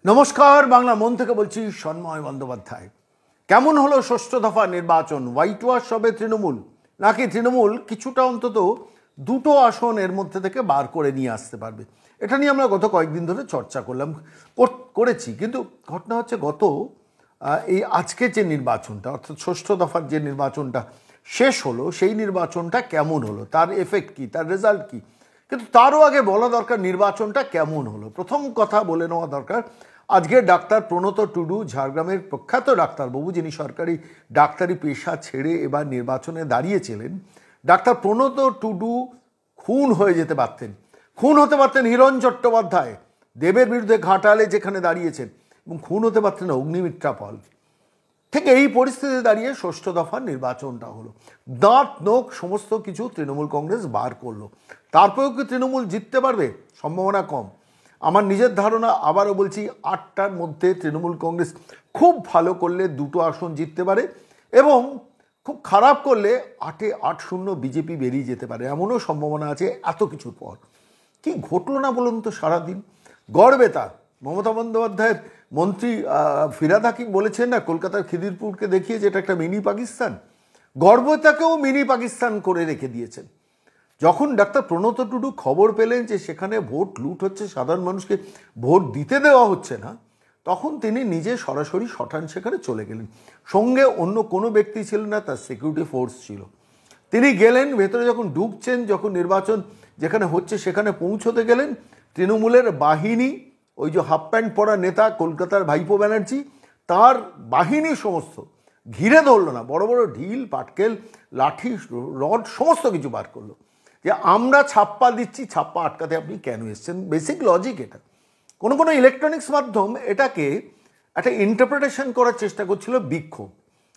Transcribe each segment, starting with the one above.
নমস্কার, বাংলা মন থেকে বলছি সন্ময় বন্দ্যোপাধ্যায়। কেমন হলো ষষ্ঠ দফা নির্বাচন? হোয়াইট ওয়াশ হবে তৃণমূল, নাকি তৃণমূল কিছুটা অন্তত দুটো আসন এর মধ্যে থেকে বার করে নিয়ে আসতে পারবে? এটা নিয়ে আমরা গত কয়েকদিন ধরে চর্চা করেছি। কিন্তু ঘটনা হচ্ছে এই আজকে যে নির্বাচনটা, অর্থাৎ ষষ্ঠ দফার যে নির্বাচনটা শেষ হলো, সেই নির্বাচনটা কেমন হলো, তার এফেক্ট কি, তার রেজাল্ট কি। কিন্তু তারও আগে বলা দরকার নির্বাচনটা কেমন হলো। প্রথম কথা বলে নেওয়া দরকার, আজকে ডাক্তার প্রণত টুডু, ঝাড়গ্রামের প্রখ্যাত ডাক্তারবাবু, যিনি সরকারি ডাক্তারি পেশা ছেড়ে এবার নির্বাচনে দাঁড়িয়েছিলেন, ডাক্তার প্রণত টুডু খুন হয়ে যেতে পারতেন। খুন হতে পারতেন হিরণ চট্টোপাধ্যায়, দেবের বিরুদ্ধে ঘাটালে যেখানে দাঁড়িয়েছেন, এবং খুন হতে পারতেন অগ্নিমিত্রা পাল। ঠিক এই পরিস্থিতিতে দাঁড়িয়ে ষষ্ঠ দফার নির্বাচনটা হলো। দাঁত নোখ সমস্ত কিছু তৃণমূল কংগ্রেস বার করলো। তারপরেও কি তৃণমূল জিততে পারবে? সম্ভাবনা কম। আমার নিজের ধারণা, আবারও বলছি, 8টার মধ্যে তৃণমূল কংগ্রেস খুব ভালো করলে 2টো আসন জিততে পারে, এবং খুব খারাপ করলে 8-0 বিজেপি বেরিয়ে যেতে পারে, এমনও সম্ভাবনা আছে এত কিছুর পর। কি ঘটলো না বলুন তো সারাদিন? গড়বেতা মমতা বন্দ্যোপাধ্যায়ের মন্ত্রী ফিরহাদ হাকিম বলেছেন না, কলকাতার খিদিরপুরকে দেখিয়ে যে এটা একটা মিনি পাকিস্তান। গড়বেতাকেও মিনি পাকিস্তান করে রেখে দিয়েছেন। যখন ডাক্তার প্রণত টুডু খবর পেলেন যে সেখানে ভোট লুট হচ্ছে, সাধারণ মানুষকে ভোট দিতে দেওয়া হচ্ছে না, তখন তিনি নিজে সরাসরি শটান সেখানে চলে গেলেন। সঙ্গে অন্য কোনো ব্যক্তি ছিলেন না, তার সিকিউরিটি ফোর্স ছিল। তিনি গেলেন ভেতরে, যখন ঢুকছেন, যখন নির্বাচন যেখানে হচ্ছে সেখানে পৌঁছতে গেলেন, তৃণমূলের বাহিনী, ওই যে হাফ প্যান্ট পরা নেতা কলকাতার ভাইপো ব্যানার্জি, তার বাহিনী সমস্ত ঘিরে ধরল না, বড় বড় ঢিল, পাটকেল, লাঠি, রড সমস্ত কিছু বার করলো, যে আমরা ছাপ্পা দিচ্ছি, ছাপ্পা আটকাতে আপনি কেন এসছেন? বেসিক লজিক এটা। কোনো কোনো ইলেকট্রনিক্স মাধ্যম এটাকে একটা ইন্টারপ্রিটেশন করার চেষ্টা করছিল বিক্ষোভ।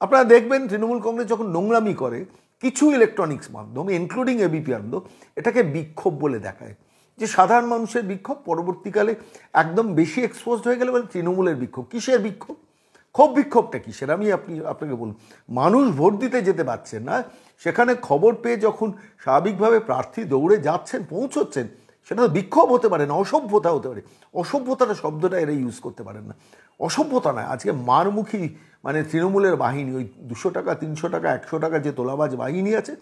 আপনারা দেখবেন তৃণমূল কংগ্রেস যখন নোংরামি করে, কিছু ইলেকট্রনিক্স মাধ্যম ইনক্লুডিং এবিপি আনন্দ এটাকে বিক্ষোভ বলে দেখায়, যে সাধারণ মানুষের বিক্ষোভ পরবর্তীকালে একদম বেশি এক্সপোজড হয়ে গেলে বলে তৃণমূলের বিক্ষোভ। কিসের বিক্ষোভ? ক্ষোভ বিক্ষোভটা কিসের? আপনাকে বলুন, মানুষ ভোট দিতে যেতে পারছেন না, সেখানে খবর পেয়ে যখন স্বাভাবিকভাবে প্রার্থী দৌড়ে যাচ্ছেন, পৌঁছচ্ছেন, সেটা তো বিক্ষোভ হতে পারে না, অসভ্যতা হতে পারে। অসভ্যতাটা শব্দটা এরা ইউজ করতে পারেন না। অসভ্যতা নয়, আজকে মারমুখী তৃণমূলের বাহিনী, ওই 200 টাকা, 300 টাকা, 100 টাকা যে তোলাবাজ বাহিনী আছে,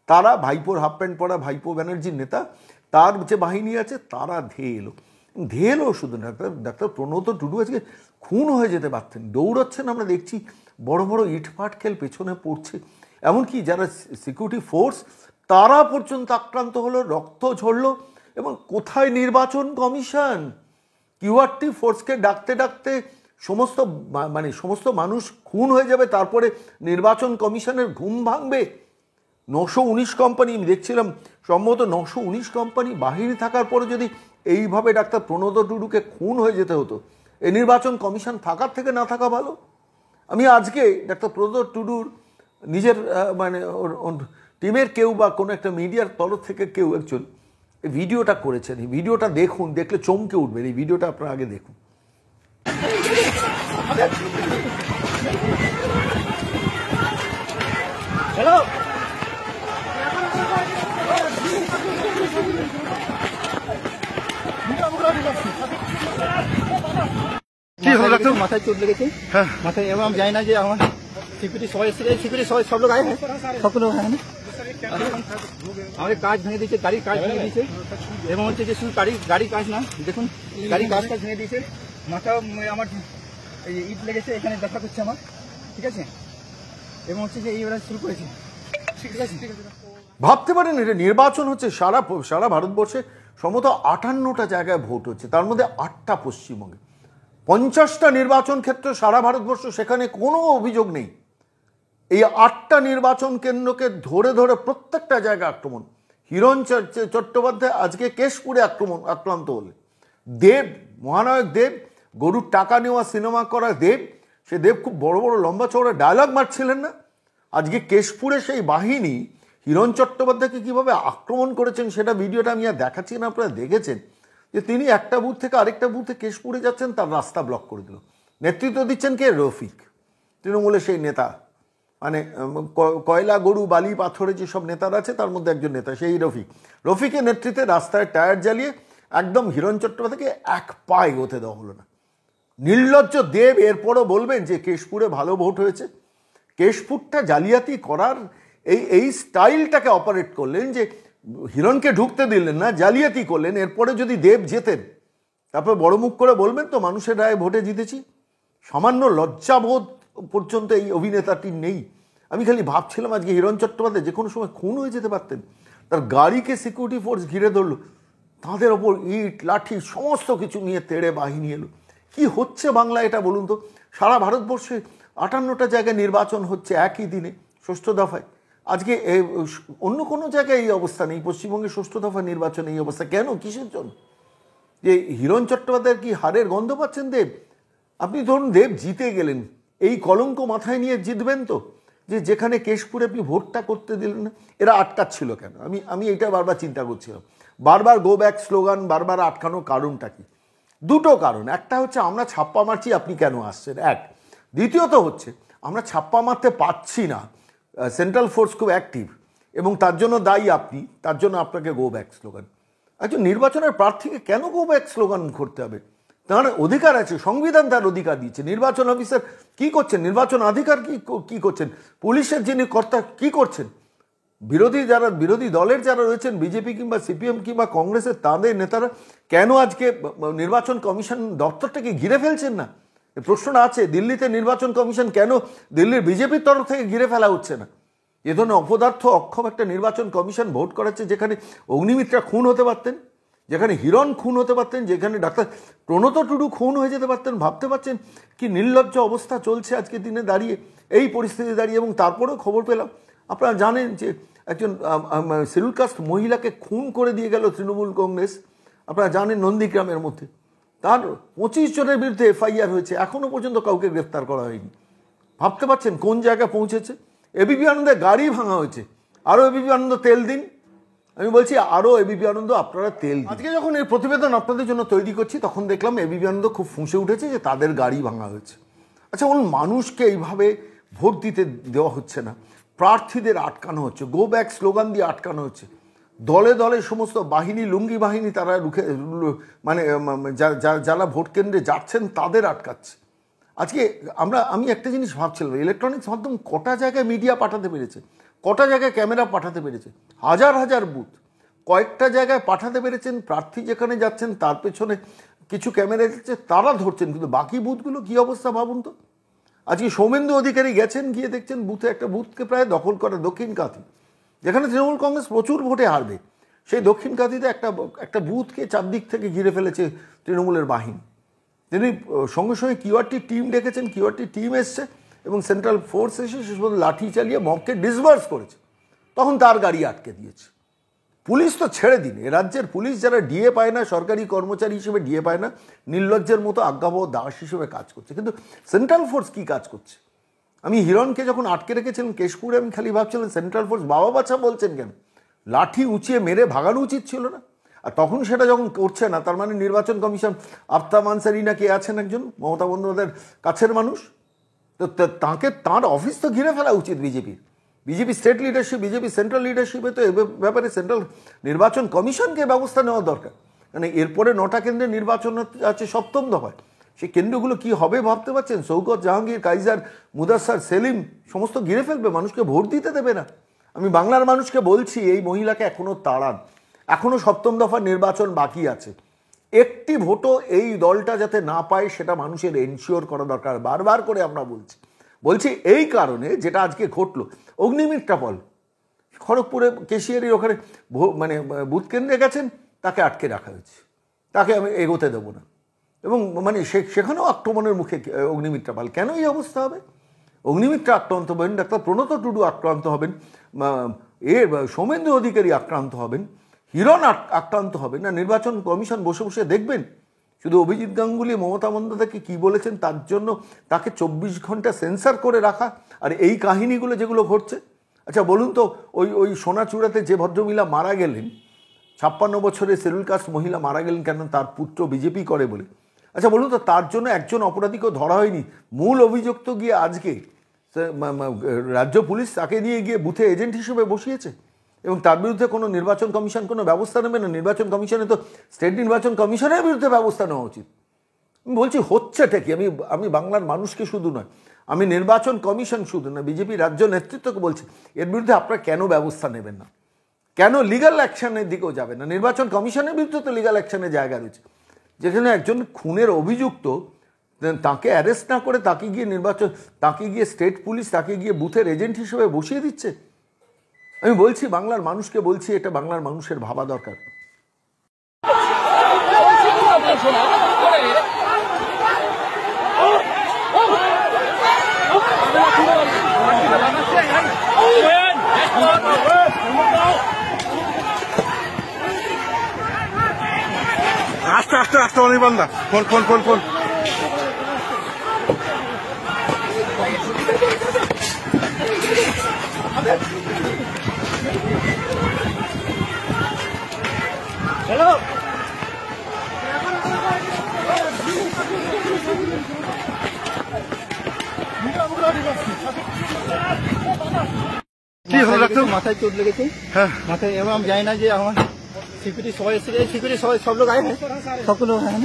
তারা, ভাইপোর হাফ প্যান্ট পরা ভাইপো ব্যানার্জির নেতা, তার যে বাহিনী আছে, তারা ধেয়ে এলো শুধু না, ডাক্তার প্রণত টুডু আজকে খুন হয়ে যেতে পারতেন। দৌড়াচ্ছেন, আমরা দেখছি বড় বড় ইটপাট খেল পেছনে পড়ছে, এমনকি যারা সিকিউরিটি ফোর্স তারা পর্যন্ত আক্রান্ত হলো, রক্ত ঝরলো। এবং কোথায় নির্বাচন কমিশন? কিউআরটি ফোর্সকে ডাকতে ডাকতে সমস্ত মানুষ খুন হয়ে যাবে, তারপরে নির্বাচন কমিশনের ঘুম ভাঙবে। 919 কোম্পানি, আমি দেখছিলাম, সম্ভবত 919 কোম্পানি বাহিরে থাকার পরে যদি এইভাবে ডাক্তার প্রণত টুডুকে খুন হয়ে যেতে হতো, এই নির্বাচন কমিশন থাকার থেকে না থাকা ভালো। আমি আজকে ডাক্তার প্রণত টুডুর নিজের ওর টিমের কেউ বা কোনো একটা মিডিয়ার তরফ থেকে কেউ একজন এই ভিডিওটা করেছেন। এই ভিডিওটা দেখুন, দেখলে চমকে উঠবেন। এই ভিডিওটা আপনারা আগে দেখুন। হ্যালো, মাথায় চোট লেগেছে, মাথায়, এবং আমি জানি না যে আমার সিকিউরিটি সবাই এসে, সিকিউরিটি সব লোক আয়, সব লোক হয় না, আমাদের কাজ ভেঙে দিয়েছে, গাড়ির কাজ ভেঙে দিয়েছে, এবং হচ্ছে যে শুধু গাড়ির কাজ না, দেখুন গাড়ির কাজ ভেঙে দিয়েছে, মাথা আমার ইট লেগেছে, এখানে ব্যথা করছে আমার, ঠিক আছে, এবং হচ্ছে যে এইবার শুরু করেছে, ঠিক আছে। ভাবতে পারেন এটা নির্বাচন হচ্ছে সারা ভারতবর্ষে সম্ভবত 58টা জায়গায় ভোট হচ্ছে, তার মধ্যে 8টা পশ্চিমবঙ্গে। 50টা নির্বাচন ক্ষেত্র সারা ভারতবর্ষ, সেখানে কোনো অভিযোগ নেই। এই 8টা নির্বাচন কেন্দ্রকে ধরে ধরে প্রত্যেকটা জায়গায় আক্রমণ। হিরণ চট্টোপাধ্যায় আজকে কেশপুরে আক্রান্ত হলে, দেব, মহানায়ক দেব, গরুর টাকা নেওয়া সিনেমা করা দেব, সে দেব খুব বড় বড় লম্বা চওড়া ডায়লগ মারছিলেন না? আজকে কেশপুরে সেই বাহিনী হিরণ চট্টোপাধ্যায়কে কীভাবে আক্রমণ করেছেন, সেটা ভিডিওটা আমি আর দেখাচ্ছি না, আপনারা দেখেছেন, যে তিনি একটা বুথ থেকে আরেকটা বুথে কেশপুরে যাচ্ছেন, তার রাস্তা ব্লক করে দিল। নেতৃত্ব দিচ্ছেন কে? রফিক, তৃণমূলের সেই নেতা, কয়লা, গরু, বালি, পাথরে যেসব নেতারা আছে তার মধ্যে একজন নেতা, সেই রফিকের নেতৃত্বে রাস্তায় টায়ার জ্বালিয়ে একদম হিরণ চট্টোপাধ্যায়কে এক পা এগোতে দেওয়া হলো না। নির্লজ্জ দেব এরপরও বলবেন যে কেশপুরে ভালো ভোট হয়েছে। কেশপুরটা জালিয়াতি করার এই স্টাইলটাকে অপারেট করলেন, যে হিরণকে ঢুকতে দিলেন না, জালিয়াতি করলেন। এরপরে যদি দেব জেতেন তারপর বড় মুখ করে বলবেন তো মানুষের রায়ে ভোটে জিতেছি। সামান্য লজ্জাবোধ পর্যন্ত এই অভিনেতাটির নেই। আমি খালি ভাবছিলাম আজকে হিরণ চট্টোপাধ্যায় যে কোনো সময় খুন হয়ে যেতে পারতেন। তার গাড়িকে সিকিউরিটি ফোর্স ঘিরে ধরলো, তাদের ওপর ইট লাঠি সমস্ত কিছু নিয়ে তেড়ে বাহিনী এলো। কি হচ্ছে বাংলা এটা বলুন তো? সারা ভারতবর্ষে 58টা জায়গায় নির্বাচন হচ্ছে একই দিনে, ষষ্ঠ দফায়। আজকে অন্য কোনো জায়গায় এই অবস্থা নেই, পশ্চিমবঙ্গে ষষ্ঠ দফা নির্বাচন এই অবস্থা কেন? কিসের জন্য? যে হিরণ চট্টোপাধ্যায়ের কি হারের গন্ধ পাচ্ছেন দেব? আপনি ধরুন দেব জিতে গেলেন, এই কলঙ্ক মাথায় নিয়ে জিতবেন তো? যে যেখানে কেশপুরে আপনি ভোটটা করতে দিলেন না, এরা আটকাচ্ছিল কেন? আমি এটা বারবার চিন্তা করছিলাম। বারবার গো ব্যাক স্লোগান বারবার আটকানোর কারণটা কি? দুটো কারণ। একটা হচ্ছে আমরা ছাপ্পা মারছি, আপনি কেন আসছেন, এক। দ্বিতীয়ত হচ্ছে আমরা ছাপ্পা মারতে পারছি না, সেন্ট্রাল ফোর্স খুব অ্যাক্টিভ এবং তার জন্য দায়ী আপনি, তার জন্য আপনাকে গো ব্যাক স্লোগান। একজন নির্বাচনের প্রার্থীকে কেন গো ব্যাক স্লোগান করতে হবে? তার অধিকার আছে, সংবিধান তার অধিকার দিচ্ছে। নির্বাচন অফিসার কি করছেন? নির্বাচন আধিকার কি করছেন? পুলিশের যিনি কর্তা কি করছেন? বিরোধী দলের যারা রয়েছেন, বিজেপি কিংবা সিপিএম কিংবা কংগ্রেসের, তাদের নেতারা কেন আজকে নির্বাচন কমিশন দপ্তরটাকে ঘিরে ফেলছেন না? প্রশ্নটা আছে। দিল্লিতে নির্বাচন কমিশন কেন দিল্লির বিজেপির তরফ থেকে ঘিরে ফেলা হচ্ছে না? এ ধরনের অপদার্থ অক্ষম একটা নির্বাচন কমিশন ভোট করাচ্ছে, যেখানে অগ্নিমিত্রা খুন হতে পারতেন, যেখানে হিরণ খুন হতে পারতেন, যেখানে ডাক্তার প্রণত টুডু খুন হয়ে যেতে পারতেন। ভাবতে পারছেন কি নির্লজ্জ অবস্থা চলছে আজকে দিনে দাঁড়িয়ে, এই পরিস্থিতি দাঁড়িয়ে? এবং তারপরেও খবর পেলাম, আপনারা জানেন যে একজন শিডিউল কাস্ট মহিলাকে খুন করে দিয়ে গেল তৃণমূল কংগ্রেস, আপনারা জানেন, নন্দীগ্রামের মধ্যে। তার 25 জনের বিরুদ্ধে এফআইআর হয়েছে, এখনও পর্যন্ত কাউকে গ্রেফতার করা হয়নি। ভাবতে পারছেন কোন জায়গায় পৌঁছেছে? এবিপি আনন্দের গাড়ি ভাঙা হয়েছে। আরও এবিপি আনন্দ তেল দিন, আমি বলছি আরও এবিপি আনন্দ আপনারা তেল দিন। আজকে যখন এই প্রতিবেদন আপনাদের জন্য তৈরি করছি তখন দেখলাম এবিপি আনন্দ খুব ফুঁসে উঠেছে যে তাদের গাড়ি ভাঙা হয়েছে। আচ্ছা বলুন, মানুষকে এইভাবে ভোট দিতে দেওয়া হচ্ছে না, প্রার্থীদের আটকানো হচ্ছে, গো ব্যাক স্লোগান দিয়ে আটকানো হচ্ছে, দলে দলে সমস্ত বাহিনী, লুঙ্গি বাহিনী তারা মানে যারা ভোট কেন্দ্রে যাচ্ছেন তাদের আটকাচ্ছে। আজকে আমি একটা জিনিস ভাবছিলাম, ইলেকট্রনিক্স মাধ্যম কটা জায়গায় মিডিয়া পাঠাতে পেরেছে, কটা জায়গায় ক্যামেরা পাঠাতে পেরেছে, হাজার হাজার বুথ, কয়েকটা জায়গায় পাঠাতে পেরেছেন। প্রার্থী যেখানে যাচ্ছেন তার পেছনে কিছু ক্যামেরা যাচ্ছে, তারা ধরছেন, কিন্তু বাকি বুথগুলো কী অবস্থা ভাবুন তো। আজকে সৌমেন্দু অধিকারী গেছেন, গিয়ে দেখছেন বুথে একটা বুথকে প্রায় দখল করা, দক্ষিণ কাঁথি, যেখানে তৃণমূল কংগ্রেস প্রচুর ভোটে হারবে, সেই দক্ষিণ কাঁথিতে একটা বুথকে চারদিক থেকে ঘিরে ফেলেছে তৃণমূলের বাহিনী। তিনি সঙ্গে সঙ্গে কিউআরটি টিম ডেকেছেন, কিউআরটি টিম এসছে এবং সেন্ট্রাল ফোর্স এসে শেষ পর্যন্ত লাঠি চালিয়ে মবকে ডিসবার্স করেছে। তখন তার গাড়ি আটকে দিয়েছে। পুলিশ তো ছেড়ে দিন, এ রাজ্যের পুলিশ যারা ডিএ পায় না, সরকারি কর্মচারী হিসেবে ডিএ পায় না, নির্লজ্জের মতো আজ্ঞাবহ দাস হিসেবে কাজ করছে। কিন্তু সেন্ট্রাল ফোর্স কী কাজ করছে? আমি হিরণকে যখন আটকে রেখেছিলেন কেশপুরে, আমি খালি ভাবছিলাম সেন্ট্রাল ফোর্স বাবা বাচ্চা বলছেন কেন? লাঠি উঁচিয়ে মেরে ভাগানো উচিত ছিল না? আর তখন সেটা যখন করছে না, তার মানে নির্বাচন কমিশন, আফতাব আনসারি না কে আছেন একজন মমতা বন্দ্যোপাধ্যায়ের কাছের মানুষ, তো তাঁর অফিস তো ঘিরে ফেলা উচিত BJP state leadership, BJP central লিডারশিপে তো এ ব্যাপারে সেন্ট্রাল নির্বাচন কমিশনকে ব্যবস্থা নেওয়া দরকার। মানে এরপরে 9টা কেন্দ্রে নির্বাচন আছে 7ম দফায়, সেই কেন্দ্রগুলো কি হবে ভাবতে পারছেন? শৌকত, জাহাঙ্গীর, কাইজার, মুদাস্সার, সেলিম সমস্ত ঘিরে ফেলবে, মানুষকে ভোট দিতে দেবে না। আমি বাংলার মানুষকে বলছি, এই মহিলাকে এখনও তাড়ান, এখনও 7ম দফার নির্বাচন বাকি আছে। একটি ভোটও এই দলটা যাতে না পায় সেটা মানুষের এনশিওর করা দরকার। বারবার করে আমরা বলছি এই কারণে, যেটা আজকে ঘটলো, অগ্নিমিত্রা পল খড়গপুরে কেশিয়ারির ওখানে মানে বুথ কেন্দ্রে গেছেন, তাকে আটকে রাখা হয়েছে, তাকে আমি এগোতে দেবো না। এবং মানে সেখানেও আক্রমণের মুখে অগ্নিমিত্রা পাল। কেন এই অবস্থা হবে? অগ্নিমিত্রা আক্রান্ত হবেন, ডাক্তার প্রণত টুডু আক্রান্ত হবেন, সৌমেন্দু অধিকারী আক্রান্ত হবেন, হিরণ আক্রান্ত হবেন না? নির্বাচন কমিশন বসে বসে দেখবেন? শুধু অভিজিৎ গাঙ্গুলি মমতা বন্দ্যোপাধ্যায়কে কী বলেছেন তার জন্য তাকে 24 ঘন্টা সেন্সার করে রাখা, আর এই কাহিনীগুলো যেগুলো ঘটছে। আচ্ছা বলুন তো, ওই সোনাচূড়াতে যে ভদ্রমহিলা মারা গেলেন, 56 বছরের শিডিউল কাস্ট মহিলা মারা গেলেন কেন? তার পুত্র বিজেপি করে বলে। আচ্ছা বলুন তো, তার জন্য একজন অপরাধীকেও ধরা হয়নি? মূল অভিযুক্ত গিয়ে আজকে রাজ্য পুলিশ তাকে নিয়ে গিয়ে বুথে এজেন্ট হিসেবে বসিয়েছে এবং তার বিরুদ্ধে কোনো নির্বাচন কমিশন কোনো ব্যবস্থা নেবে না। নির্বাচন কমিশনে তো স্টেট নির্বাচন কমিশনের বিরুদ্ধে ব্যবস্থা নেওয়া উচিত। আমি বলছি হচ্ছেটা কি, আমি বাংলার মানুষকে শুধু নয়, আমি নির্বাচন কমিশন শুধু না, বিজেপি রাজ্য নেতৃত্বকে বলছি, এর বিরুদ্ধে আপনারা কেন ব্যবস্থা নেবেন না, কেন লিগ্যাল অ্যাকশনের দিকেও যাবেন না? নির্বাচন কমিশনের বিরুদ্ধে তো লিগ্যাল অ্যাকশনের জায়গা রয়েছে, যেখানে একজন খুনের অভিযুক্ত তাকে অ্যারেস্ট না করে তাকে গিয়ে স্টেট পুলিশ তাকে গিয়ে বুথের এজেন্ট হিসেবে বসিয়ে দিচ্ছে। আমি বলছি, বাংলার মানুষকে বলছি, এটা বাংলার মানুষের ভাবা দরকার। আস্তে আস্তে আস্তে অনির্বাণদা phone phone phone phone hello কি হলো ডাক্তার? মাথায় চোট লেগেছে, হ্যাঁ মাথায়। এবং আমি জানি না যে আমার সিকিউরিটি সবাই এসে গেছে, সিকিউরিটি সব লোক আয়ে হ্যাঁ, সব লোক হ্যাঁ।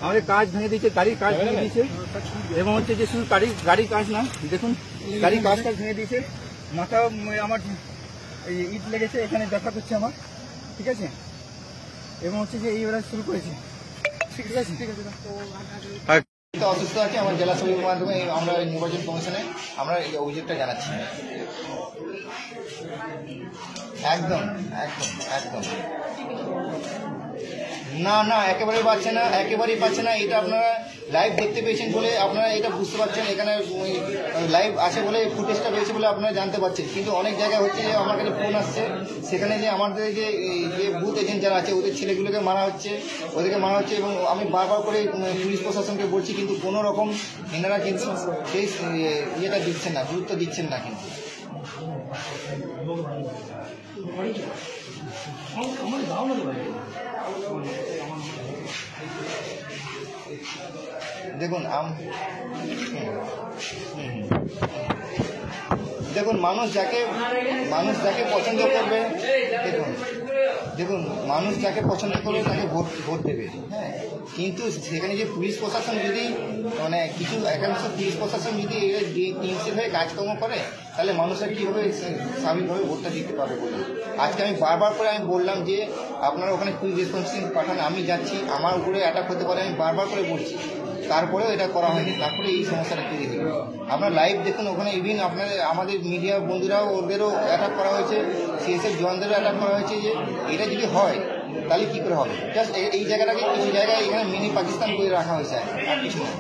আমাদের কাজ ভেঙে দিয়েছে, গাড়ির কাজ ভেঙে দিয়েছে, এবং হচ্ছে যে শুধু গাড়ির কাজ না, দেখুন গাড়ির কাজ ভেঙে দিয়েছে। মাথা আমার এই ইট লেগেছে, এখানে ব্যথা করছে আমার, ঠিক আছে। এবং হচ্ছে যে এইবার শুরু করেছে, ঠিক আছে। অসুস্থ আছে, আমার জেলা সমিতির মাধ্যমে আমরা নির্বাচন কমিশনে আমরা এই অভিযোগটা জানাচ্ছি। একদম একদম একদম না না, একেবারেই পাচ্ছে না। এটা আপনারা লাইভ দেখতে পেয়েছেন বলে আপনারা এটা বুঝতে পারছেন, এখানে লাইভ আছে বলে ফুটেজটা পেয়েছে বলে আপনারা জানতে পারছেন। কিন্তু অনেক জায়গায় হচ্ছে যে আমার কাছে ফোন আসছে, সেখানে যে আমাদের যে বুথ এজেন্ট যারা আছে ওদের ছেলেগুলোকে মারা হচ্ছে, এবং আমি বারবার করে পুলিশ প্রশাসনকে বলছি, কিন্তু কোনো রকম এনারা কিন্তু সেই ইয়েটা দিচ্ছেন না, গুরুত্ব দিচ্ছেন না। কিন্তু দেখুন মানুষ যাকে পছন্দ করবে, দেখুন মানুষ যাকে পছন্দ করবে তাকে ভোট দেবে, হ্যাঁ। কিন্তু সেখানে যে পুলিশ প্রশাসন যদি কিছু একাংশ পুলিশ প্রশাসন যদি টিমসের হয়ে কাজকর্ম করে, তাহলে মানুষরা কীভাবে স্বাভাবিকভাবে ভোটটা দিতে পারবে বলে আজকে আমি বারবার করে বললাম যে আপনারা ওখানে কুইক রেসপন্স টিম পাঠান, আমি যাচ্ছি, আমার উপরে অ্যাটাক হতে পারে, আমি বারবার করে বলছি, তারপরেও এটা করা হয়নি। তারপরে এই সমস্যাটা তৈরি হলো। আপনারা লাইভ দেখুন, ওখানে ইভিন আমাদের মিডিয়া বন্ধুরাও ওদেরও অ্যাটাক করা হয়েছে, সিএসএফ জওয়ানদেরও অ্যাটাক করা হয়েছে। যে এটা যদি হয় তাহলে কী করে হবে? জাস্ট এই জায়গাটাকে কিছু জায়গায় এখানে মিনি পাকিস্তান করে রাখা হয়েছে, আর কিছু না।